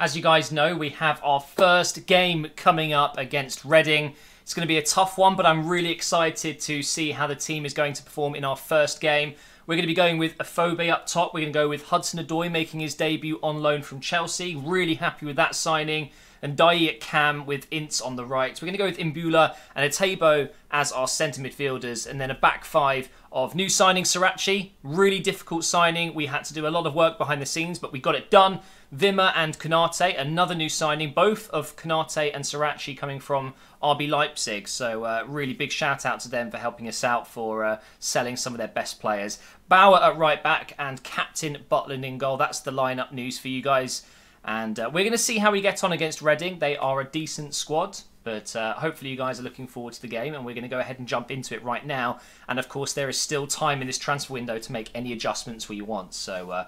As you guys know, we have our first game coming up against Reading. It's going to be a tough one, but I'm really excited to see how the team is going to perform in our first game. We're going to be going with Afobe up top. We're going to go with Hudson-Odoi making his debut on loan from Chelsea. Really happy with that signing. And Dai at cam with Ince on the right. We're going to go with Imbula and Etebo as our centre midfielders. And then a back five of new signing Srirachi. Really difficult signing. We had to do a lot of work behind the scenes, but we got it done. Wimmer and Konate, another new signing. Both of Konate and Srirachi coming from RB Leipzig. So really big shout out to them for helping us out for selling some of their best players. Bauer at right back and Captain Butland in goal. That's the lineup news for you guys. And we're going to see how we get on against Reading. They are a decent squad, but hopefully you guys are looking forward to the game, and we're going to go ahead and jump into it right now. And of course, there is still time in this transfer window to make any adjustments we want. So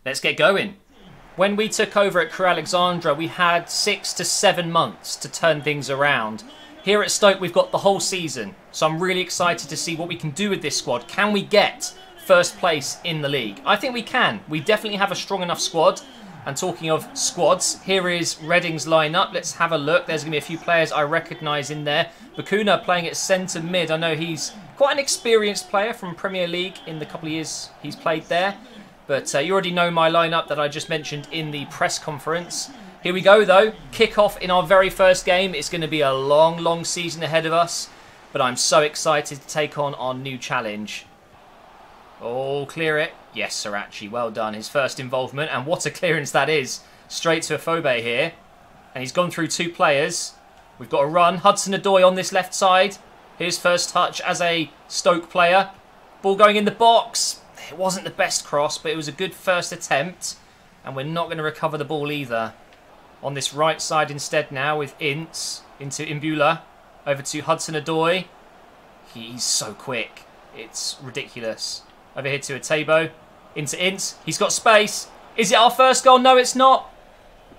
let's get going. When we took over at Crewe Alexandra, we had 6 to 7 months to turn things around. Here at Stoke, we've got the whole season. So I'm really excited to see what we can do with this squad. Can we get first place in the league? I think we can. We definitely have a strong enough squad. And talking of squads, here is Reading's lineup. Let's have a look. There's going to be a few players I recognise in there. Bakuna playing at centre mid. I know he's quite an experienced player from Premier League in the couple of years he's played there. But you already know my lineup that I just mentioned in the press conference. Here we go, though. Kick-off in our very first game. It's going to be a long, long season ahead of us. But I'm so excited to take on our new challenge. Oh, clear it. Yes, Srirachi, well done. His first involvement, and what a clearance that is. Straight to Afobe here. And he's gone through 2 players. We've got a run. Hudson-Odoi on this left side. His first touch as a Stoke player. Ball going in the box. It wasn't the best cross, but it was a good first attempt. And we're not going to recover the ball either. On this right side instead now with Ince into Imbula. Over to Hudson-Odoi. He's so quick. It's ridiculous. Over here to Etebo. Into Ince. He's got space. Is it our first goal? No, it's not.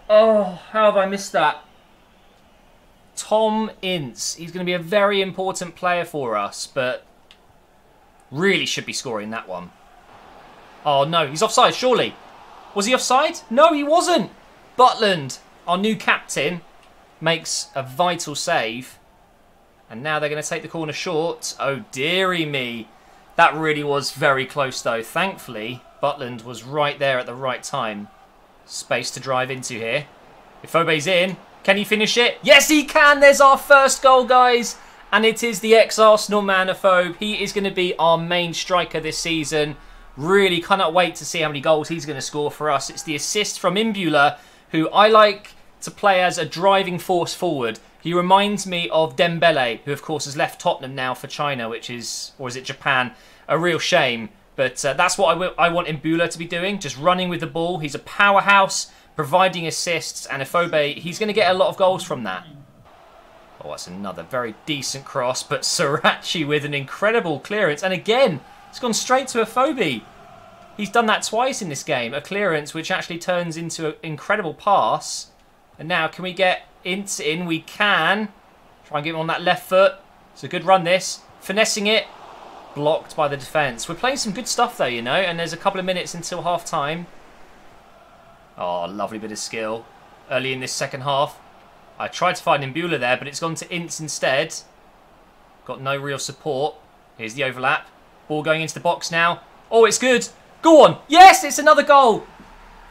Oh, how have I missed that? Tom Ince. He's going to be a very important player for us, but really should be scoring that one. Oh, no. He's offside, surely. Was he offside? No, he wasn't. Butland, our new captain, makes a vital save. And now they're going to take the corner short. Oh, dearie me. That really was very close, though. Thankfully, Butland was right there at the right time. Space to drive into here. Afobe's in. Can he finish it? Yes, he can. There's our first goal, guys. And it is the ex-Arsenal man, Afobe. He is going to be our main striker this season. Really cannot wait to see how many goals he's going to score for us. It's the assist from Imbula, who I like to play as a driving force forward. He reminds me of Dembele, who of course has left Tottenham now for China, which is, or is it Japan? A real shame. But that's what I want Imbula to be doing, just running with the ball. He's a powerhouse, providing assists, and Afobe, he's going to get a lot of goals from that. Oh, that's another very decent cross, but Srirachi with an incredible clearance. And again, it's gone straight to Afobe. He's done that twice in this game. A clearance which actually turns into an incredible pass. And now, can we get Ince in? We can. Try and get him on that left foot. It's a good run, this. Finessing it. Blocked by the defence. We're playing some good stuff, though, you know. And there's a couple of minutes until half-time. Oh, lovely bit of skill. Early in this second half. I tried to find Imbula there, but it's gone to Ince instead. Got no real support. Here's the overlap. Ball going into the box now. Oh, it's good. Go on. Yes, it's another goal.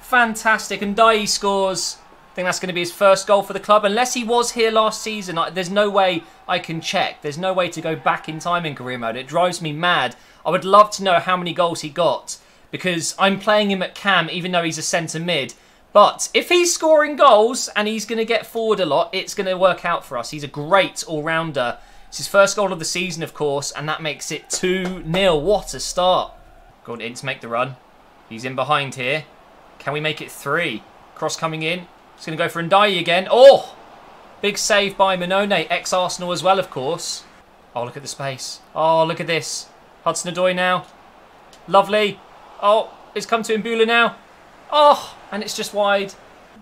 Fantastic. And Dai scores. I think that's going to be his first goal for the club. Unless he was here last season, there's no way I can check. There's no way to go back in time in career mode. It drives me mad. I would love to know how many goals he got, because I'm playing him at cam even though he's a centre mid. But if he's scoring goals and he's going to get forward a lot, it's going to work out for us. He's a great all-rounder. It's his first goal of the season, of course, and that makes it 2-0. What a start. Going in to make the run. He's in behind here. Can we make it 3? Cross coming in. He's going to go for Ndiaye again. Oh! Big save by Minone. Ex-Arsenal as well, of course. Oh, look at the space. Oh, look at this. Hudson-Odoi now. Lovely. Oh, it's come to Imbula now. Oh, and it's just wide.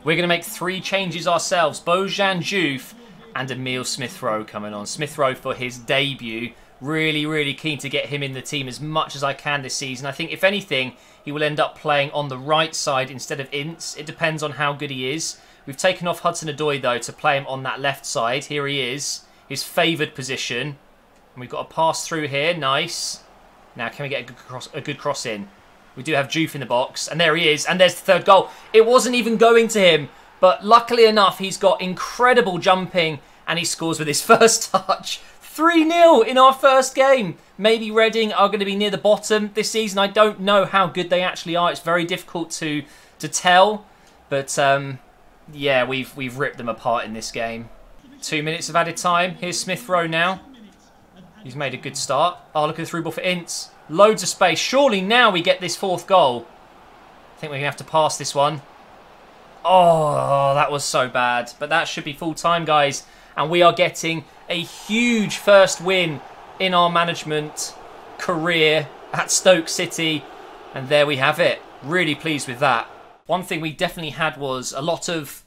We're going to make 3 changes ourselves. Bojan Diouf and Emile Smith-Rowe coming on. Smith-Rowe for his debut. Really, really keen to get him in the team as much as I can this season. I think, if anything, he will end up playing on the right side instead of Ince. It depends on how good he is. We've taken off Hudson-Odoi, though, to play him on that left side. Here he is, his favoured position. And we've got a pass through here. Nice. Now, can we get a good cross in? We do have Juve in the box. And there he is. And there's the third goal. It wasn't even going to him. But luckily enough, he's got incredible jumping. And he scores with his first touch. 3-0 in our first game. Maybe Reading are going to be near the bottom this season. I don't know how good they actually are. It's very difficult to tell. But, yeah, we've ripped them apart in this game. 2 minutes of added time. Here's Smith Rowe now. He's made a good start. Oh, look at the through ball for Ince. Loads of space. Surely now we get this fourth goal. I think we're going to have to pass this one. Oh, that was so bad. But that should be full time, guys. And we are getting a huge first win in our management career at Stoke City. And there we have it. Really pleased with that. One thing we definitely had was a lot of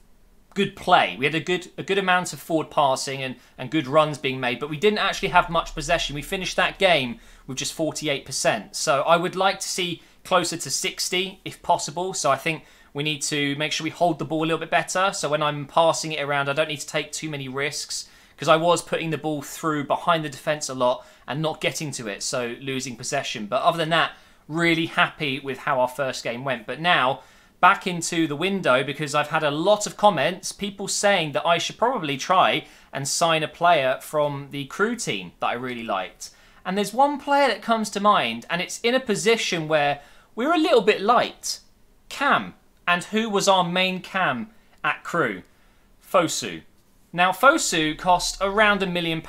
good play. We had a good amount of forward passing and good runs being made, but we didn't actually have much possession. We finished that game with just 48%. So I would like to see closer to 60 if possible. So I think we need to make sure we hold the ball a little bit better. So when I'm passing it around, I don't need to take too many risks, because I was putting the ball through behind the defence a lot and not getting to it, so losing possession. But other than that, really happy with how our first game went. But now, back into the window, because I've had a lot of comments, people saying that I should probably try and sign a player from the Crewe team that I really liked. And there's one player that comes to mind, and it's in a position where we're a little bit light. Cam. And who was our main cam at Crewe? Fosu. Now, Fosu cost around £1 million.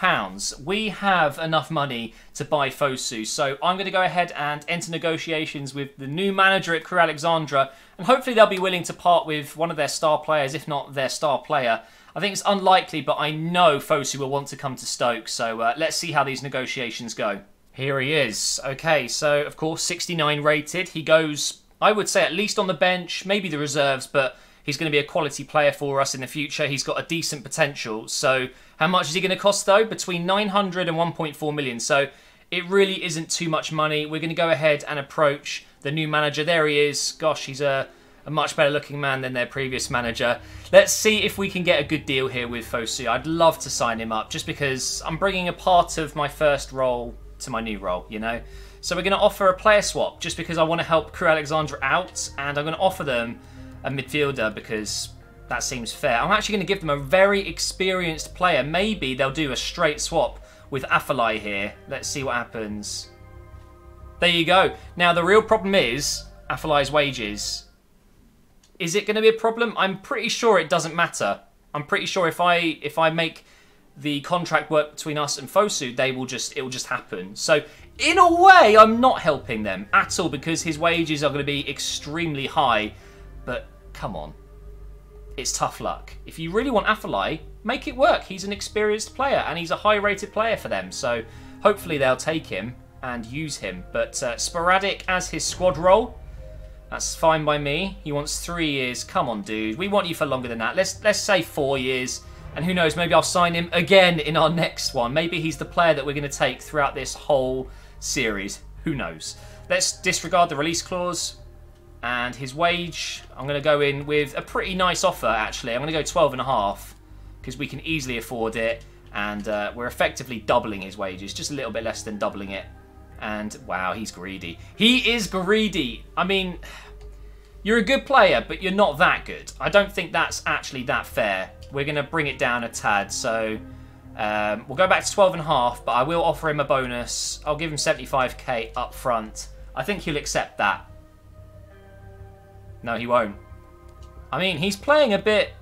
We have enough money to buy Fosu, so I'm going to go ahead and enter negotiations with the new manager at Crewe Alexandra, and hopefully they'll be willing to part with one of their star players, if not their star player. I think it's unlikely, but I know Fosu will want to come to Stoke, so let's see how these negotiations go. Here he is. Okay, so of course 69 rated. He goes, I would say, at least on the bench, maybe the reserves, but he's going to be a quality player for us in the future. He's got a decent potential. So how much is he going to cost, though? Between 900 and 1.4 million. So it really isn't too much money. We're going to go ahead and approach the new manager. There he is. Gosh, he's a much better looking man than their previous manager. Let's see if we can get a good deal here with Fosu. I'd love to sign him up, just because I'm bringing a part of my first role to my new role, you know? So we're going to offer a player swap, just because I want to help Crewe Alexandra out, and I'm going to offer them a midfielder because that seems fair. I'm actually going to give them a very experienced player. Maybe they'll do a straight swap with Afellay here. Let's see what happens. There you go. Now, the real problem is Affelay's wages. Is it going to be a problem? I'm pretty sure it doesn't matter. I'm pretty sure if I make the contract work between us and Fosu, it will just happen. So in a way, I'm not helping them at all, because his wages are going to be extremely high. But come on, it's tough luck. If you really want Afellay, make it work. He's an experienced player and he's a high-rated player for them. So hopefully they'll take him and use him. But sporadic as his squad role, that's fine by me. He wants 3 years. Come on, dude. We want you for longer than that. Let's say 4 years. And who knows, maybe I'll sign him again in our next one. Maybe he's the player that we're going to take throughout this whole series. Who knows? Let's disregard the release clause. And his wage, I'm going to go in with a pretty nice offer, actually. I'm going to go 12.5, because we can easily afford it. And we're effectively doubling his wages, just a little bit less than doubling it. And wow, he's greedy. He is greedy. I mean, you're a good player, but you're not that good. I don't think that's actually that fair. We're going to bring it down a tad. So we'll go back to 12.5, but I will offer him a bonus. I'll give him 75k up front. I think he'll accept that. No, he won't. I mean, he's playing a bit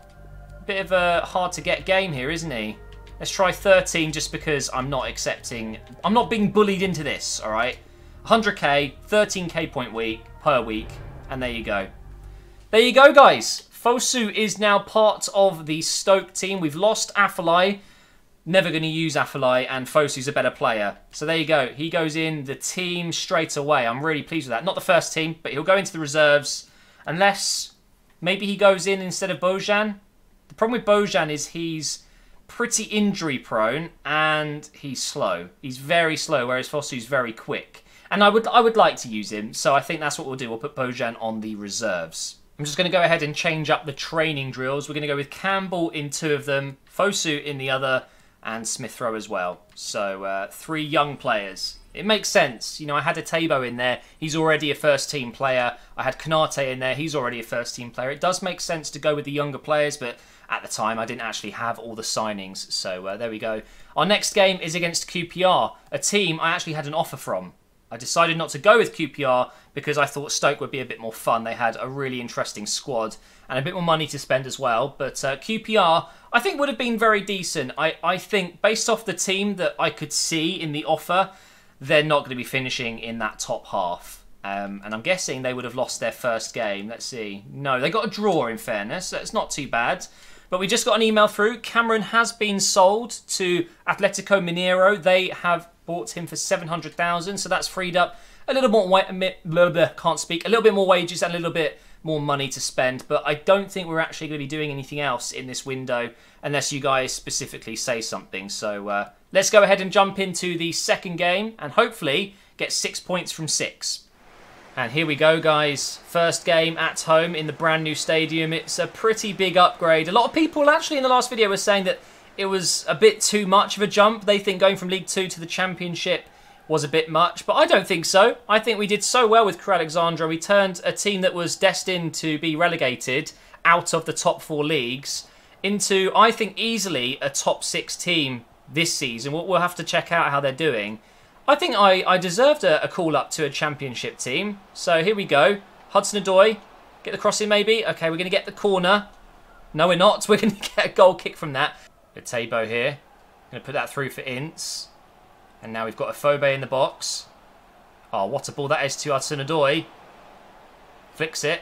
of a hard-to-get game here, isn't he? Let's try 13, just because I'm not accepting... I'm not being bullied into this, all right? 100k, 13k per week, and there you go. There you go, guys. Fosu is now part of the Stoke team. We've lost Afellay. Never going to use Afellay, and Fosu's a better player. So there you go. He goes in the team straight away. I'm really pleased with that. Not the first team, but he'll go into the reserves. Unless maybe he goes in instead of Bojan. The problem with Bojan is he's pretty injury prone, and he's slow. He's very slow, whereas Fosu's very quick. And I would like to use him, so I think that's what we'll do. We'll put Bojan on the reserves. I'm just going to go ahead and change up the training drills. We're going to go with Campbell in 2 of them, Fosu in the other, and Smith Rowe as well. So 3 young players. It makes sense. You know, I had a Tabo in there. He's already a first-team player. I had Konate in there. He's already a first-team player. It does make sense to go with the younger players, but at the time, I didn't actually have all the signings. So there we go. Our next game is against QPR, a team I actually had an offer from. I decided not to go with QPR because I thought Stoke would be a bit more fun. They had a really interesting squad and a bit more money to spend as well. But QPR, I think, would have been very decent. I think, based off the team that I could see in the offer, they're not going to be finishing in that top half. And I'm guessing they would have lost their first game. Let's see. No, they got a draw, in fairness. So it's not too bad. But we just got an email through. Cameron has been sold to Atletico Mineiro. They have bought him for 700,000, so that's freed up a little more. Can't speak. A little bit more wages and a little bit more money to spend. But I don't think we're actually going to be doing anything else in this window unless you guys specifically say something. So let's go ahead and jump into the second game and hopefully get 6 points from 6. And here we go, guys. First game at home in the brand new stadium. It's a pretty big upgrade. A lot of people actually in the last video were saying that it was a bit too much of a jump. They think going from League 2 to the Championship was a bit much, but I don't think so. I think we did so well with Crewe Alexandra. We turned a team that was destined to be relegated out of the top 4 leagues into, I think, easily a top 6 team this season. We'll have to check out how they're doing. I think I deserved a call-up to a Championship team. So here we go. Hudson-Odoi. Get the cross in, maybe. Okay, we're going to get the corner. No, we're not. We're going to get a goal kick from that. Tabo here. Going to put that through for Ince. And now we've got a Phobe in the box. Oh, what a ball that is to Hudson-Odoi. Flicks it.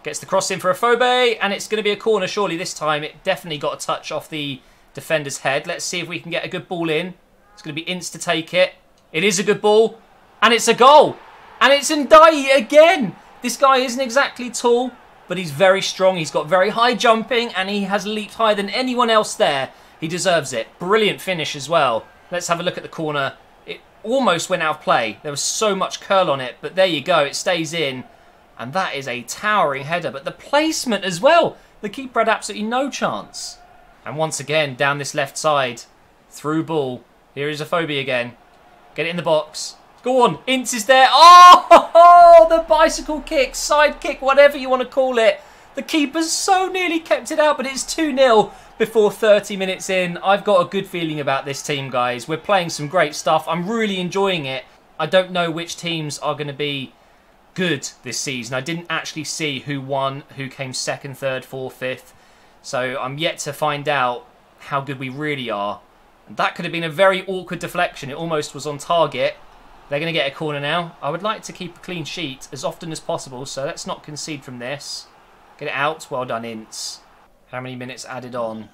Gets the cross in for a Phobe. And it's going to be a corner, surely, this time. It definitely got a touch off the defender's head. Let's see if we can get a good ball in. It's going to be Ince to take it. It is a good ball. And it's a goal. And it's Ndiaye again. This guy isn't exactly tall, but he's very strong. He's got very high jumping, and he has leaped higher than anyone else there. He deserves it. Brilliant finish as well. Let's have a look at the corner. It almost went out of play. There was so much curl on it, but there you go. It stays in, and that is a towering header. But the placement as well. The keeper had absolutely no chance. And once again, down this left side, through ball. Here is a Phobia again. Get it in the box. Go on. Ince is there. Oh, the bicycle kick, side kick, whatever you want to call it. The keeper's so nearly kept it out, but it's 2-0 before 30 minutes in. I've got a good feeling about this team, guys. We're playing some great stuff. I'm really enjoying it. I don't know which teams are going to be good this season. I didn't actually see who won, who came second, third, fourth, fifth. So I'm yet to find out how good we really are. That could have been a very awkward deflection. It almost was on target. They're going to get a corner now. I would like to keep a clean sheet as often as possible, so let's not concede from this. Get it out. Well done, Ince. How many minutes added on?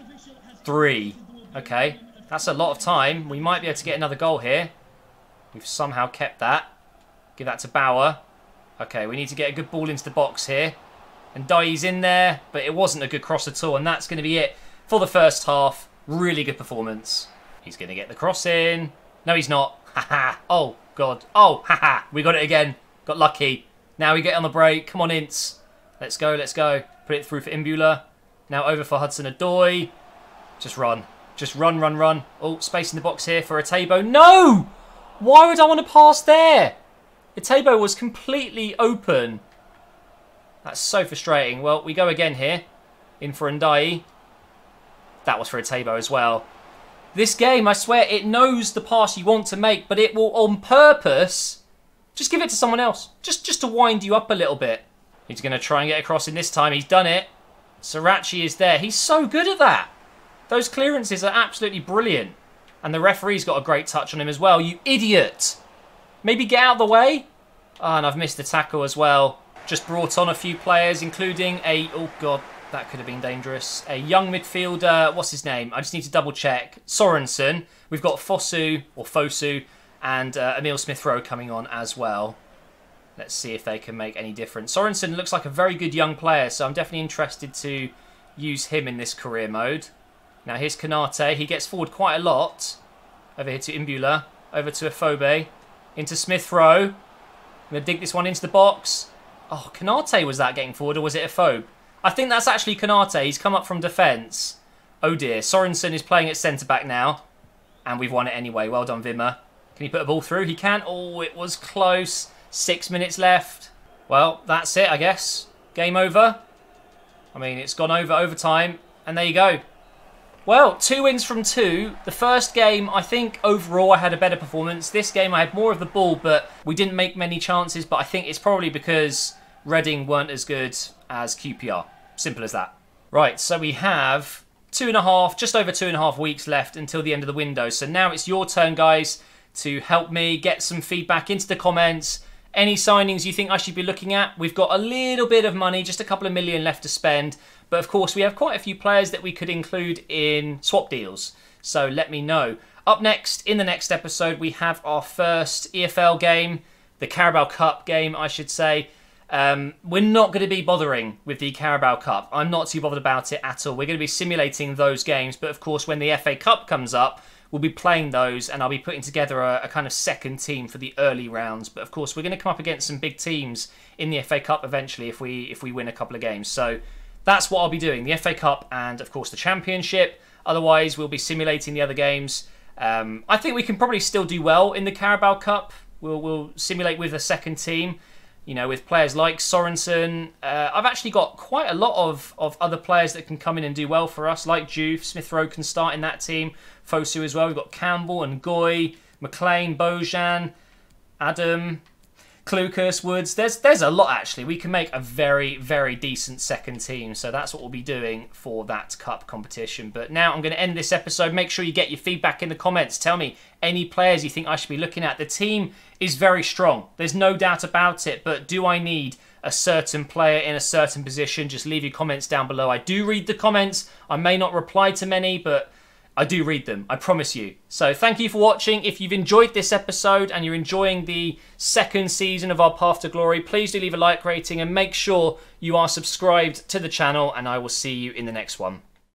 3. Okay, that's a lot of time. We might be able to get another goal here. We've somehow kept that. Give that to Bauer. Okay, we need to get a good ball into the box here. And Ndiaye's in there, but it wasn't a good cross at all, and that's going to be it for the first half. Really good performance. He's going to get the cross in. No, he's not. Haha. Oh, God. Oh, haha. We got it again. Got lucky. Now we get on the break. Come on, Ince. Let's go, let's go. Put it through for Imbula. Now over for Hudson-Odoi. Just run. Just run, run, run. Oh, space in the box here for Tabo. No! Why would I want to pass there? Tabo was completely open. That's so frustrating. Well, we go again here. In for Ndiaye. That was for Tabo as well. This game, I swear, it knows the pass you want to make, but it will, on purpose, just give it to someone else. Just to wind you up a little bit. He's going to try and get across in this time. He's done it. Srirachi is there. He's so good at that. Those clearances are absolutely brilliant. And the referee's got a great touch on him as well. You idiot. Maybe get out of the way. Oh, and I've missed the tackle as well. Just brought on a few players, including a... Oh, God. That could have been dangerous. A young midfielder, what's his name? I just need to double check. Sorensen. We've got Fosu, or Fosu, and Emil Smith Rowe coming on as well. Let's see if they can make any difference. Sorensen looks like a very good young player, so I'm definitely interested to use him in this career mode. Now here's Konate. He gets forward quite a lot. Over here to Imbula. Over to Afobe. Into Smith Rowe. I'm going to dig this one into the box. Oh, Konate was that getting forward, or was it Afobe? I think that's actually Konate. He's come up from defence. Oh dear. Sorensen is playing at centre-back now. And we've won it anyway. Well done, Wimmer. Can he put a ball through? He can. Oh, it was close. 6 minutes left. Well, that's it, I guess. Game over. I mean, it's gone over overtime. And there you go. Well, 2 wins from 2. The first game, I think overall I had a better performance. This game I had more of the ball, but we didn't make many chances. But I think it's probably because Reading weren't as good as QPR. Simple as that. Right, so we have 2.5, just over 2.5 weeks left until the end of the window. So now it's your turn, guys, to help me get some feedback into the comments. Any signings you think I should be looking at? We've got a little bit of money, just a couple of million left to spend. But of course, we have quite a few players that we could include in swap deals. So let me know. Up next, in the next episode, we have our first EFL game. The Carabao Cup game, I should say. We're not going to be bothering with the Carabao Cup. I'm not too bothered about it at all. We're going to be simulating those games. But of course, when the FA Cup comes up, we'll be playing those, and I'll be putting together a kind of second team for the early rounds. But of course, we're going to come up against some big teams in the FA Cup eventually if we win a couple of games. So that's what I'll be doing, the FA Cup and, of course, the Championship. Otherwise, we'll be simulating the other games. I think we can probably still do well in the Carabao Cup. We'll simulate with a second team, you know, with players like Sorensen. I've actually got quite a lot of other players that can come in and do well for us, like Juve. Smith Rowe can start in that team. Fosu as well. We've got Campbell and Goy, McLean, Bojan, Adam, Clucas, Woods. There's a lot, actually. We can make a very, very decent second team. So that's what we'll be doing for that cup competition. But now I'm going to end this episode. Make sure you get your feedback in the comments. Tell me any players you think I should be looking at. The team is very strong. There's no doubt about it. But do I need a certain player in a certain position? Just leave your comments down below. I do read the comments. I may not reply to many, but I do read them, I promise you. So thank you for watching. If you've enjoyed this episode and you're enjoying the second season of our Path to Glory, please do leave a like rating and make sure you are subscribed to the channel, and I will see you in the next one.